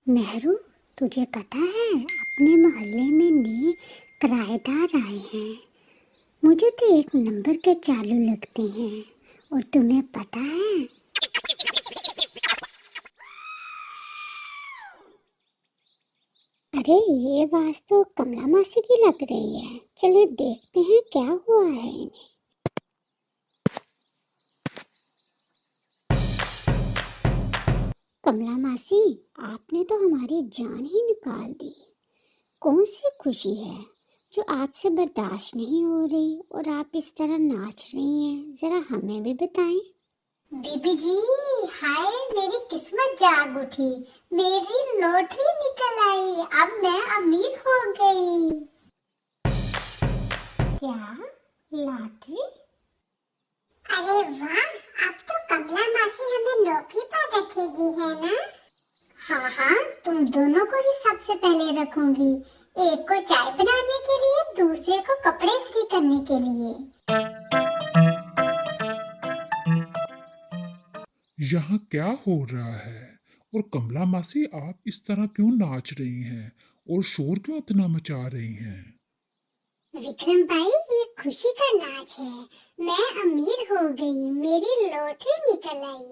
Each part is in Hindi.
नेहरू, तुझे पता है अपने मोहल्ले में नए किराएदार आए हैं। मुझे तो एक नंबर के चालू लगते हैं। और तुम्हें पता है, अरे ये आवाज तो कमला मासी की लग रही है। चलिए देखते हैं क्या हुआ है इन्हें। कमला मासी, आपने तो हमारी जान ही निकाल दी। कौन सी खुशी है जो आपसे बर्दाश्त नहीं हो रही और आप इस तरह नाच रही हैं? जरा हमें भी बताएं। बीबी जी, हाय मेरी किस्मत जाग उठी। मेरी लॉटरी निकल आई। अब मैं अमीर हो गई। क्या? लॉटरी? अरे वाह, अब तो कमला मासी हमें नौकरी पर रखेगी है ना? हाँ हाँ, तुम दोनों को ही सबसे पहले रखूंगी। एक को चाय बनाने के लिए, दूसरे को कपड़े इस्त्री करने के लिए। यहाँ क्या हो रहा है? और कमला मासी, आप इस तरह क्यों नाच रही हैं और शोर क्यों इतना मचा रही हैं? विक्रम भाई, ये खुशी का नाच है। मैं अमीर हो गई, मेरी लॉटरी निकल आई।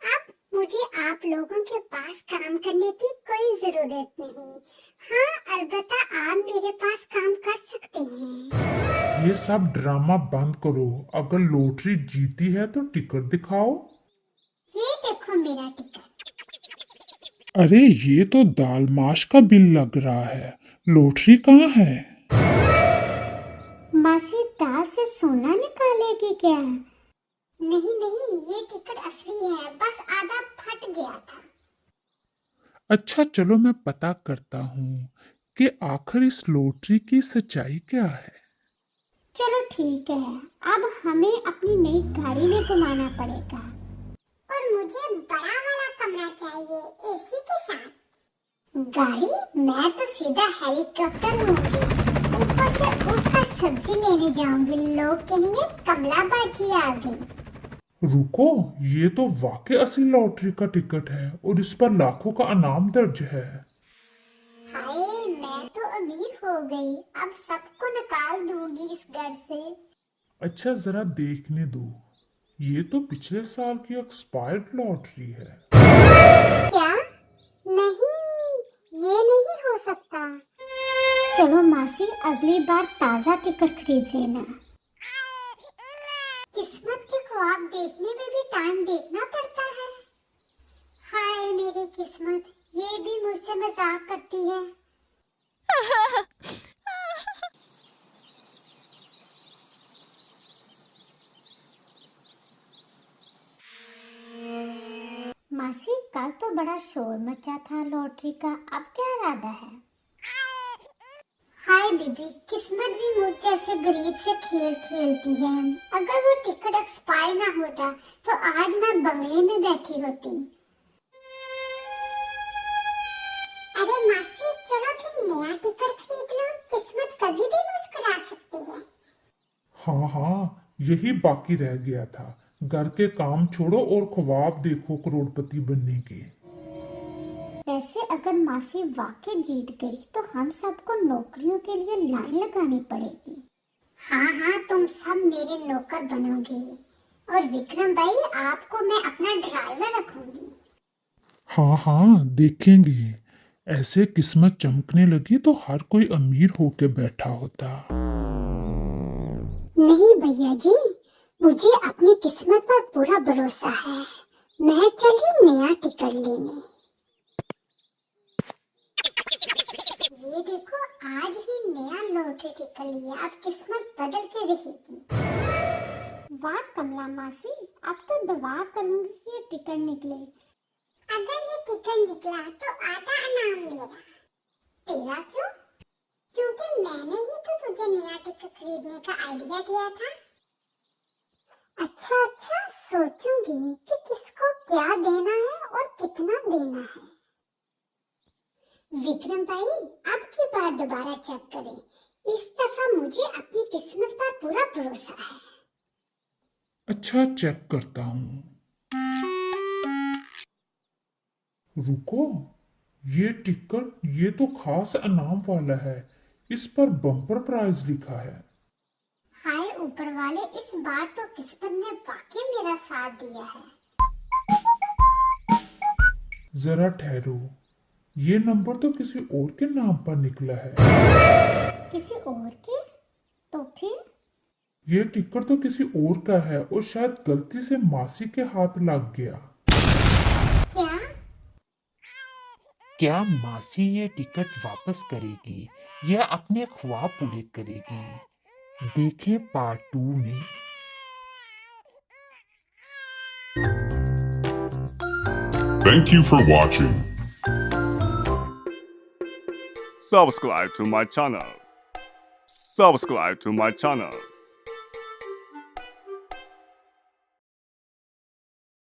अब मुझे आप लोगों के पास काम करने की कोई जरूरत नहीं। हाँ, अलबत्ता आप मेरे पास काम कर सकते हैं। ये सब ड्रामा बंद करो। अगर लॉटरी जीती है तो टिकट दिखाओ। ये देखो मेरा टिकट। अरे ये तो दाल माश का बिल लग रहा है। लॉटरी कहाँ है? मासी दाल से सोना निकालेगी क्या? नहीं नहीं, ये टिकट असली है, बस आधा फट गया था। अच्छा चलो मैं पता करता हूँ कि आखिर इस लॉटरी की सच्चाई क्या है। चलो ठीक है, अब हमें अपनी नई गाड़ी में घुमाना पड़ेगा। और मुझे बड़ा वाला कमरा चाहिए, एसी के साथ। गाड़ी? मैं तो सीधा हेलीकॉप्टर लूंगी। ऊपर से उठकर सब्जी लेने जाऊंगी। लोग कहेंगे कमला बाजी आ गई। रुको, ये तो वाकई असली लॉटरी का टिकट है और इस पर लाखों का इनाम दर्ज है। हाय, मैं तो अमीर हो गई। अब सबको निकाल दूंगी इस घर से। अच्छा जरा देखने दो। ये तो पिछले साल की एक्सपायर्ड लॉटरी है। क्या? नहीं, ये नहीं हो सकता। चलो मासी, अगली बार ताजा टिकट खरीद लेना। किस्मत के ख्वाब देखने में भी टाइम देखना पड़ता है। हाय मेरी किस्मत, ये भी मुझसे मजाक करती है। मासी, कल तो बड़ा शोर मचा था लॉटरी का, अब क्या इरादा है? हाय बीबी, किस्मत भी मुझ जैसे गरीब से खेल खेलती है। अगर वो टिकट एक्सपायर ना होता तो आज मैं बंगले में बैठी होती। अरे मासी, चलो फिर नया टिकट खरीद लो। किस्मत कभी भी मुस्कुरा सकती है। हाँ हाँ, यही बाकी रह गया था। घर के काम छोड़ो और ख्वाब देखो करोड़पति बनने के। वैसे अगर मासी वाकई जीत गई तो हम सबको नौकरियों के लिए लाइन लगानी पड़ेगी। हाँ हाँ, तुम सब मेरे नौकर बनोगे। और विक्रम भाई, आपको मैं अपना ड्राइवर रखूंगी। हाँ हाँ देखेंगे। ऐसे किस्मत चमकने लगी तो हर कोई अमीर होके बैठा होता। नहीं भैया जी, मुझे अपनी किस्मत पर पूरा भरोसा है। मैं चली नया टिकट लेने। ये देखो, आज ही नया लॉटरी टिकट लिया। अब किस्मत बदल के रहेगी। वाह कमला मासी, अब तो दुआ करूंगी कि ये टिकट निकले। अगर ये टिकट निकला तो आधा इनाम मेरा। तेरा क्यों? क्योंकि मैंने ही तो तुझे नया टिकट खरीदने का आइडिया दिया था। अच्छा अच्छा, सोचूंगी कि किसको क्या देना है और कितना देना है। विक्रम भाई, अब की बार दोबारा चेक करें। इस दफा मुझे अपनी किस्मत पर पूरा भरोसा है। अच्छा चेक करता हूँ। रुको, ये टिकट ये तो खास इनाम वाला है। इस पर बम्पर प्राइज लिखा है। हाय ऊपर वाले, इस बार तो किस्मत ने वाकई मेरा साथ दिया है। जरा ठहरो, ये नंबर तो किसी और के नाम पर निकला है। किसी और के? तो फिर? ये टिकट तो किसी और का है और शायद गलती से मासी के हाथ लग गया। क्या? क्या मासी ये टिकट वापस करेगी या अपने ख्वाब पूरे करेगी? देखें पार्ट 2 में। Thank you for watching. Subscribe to my channel. Subscribe to my channel.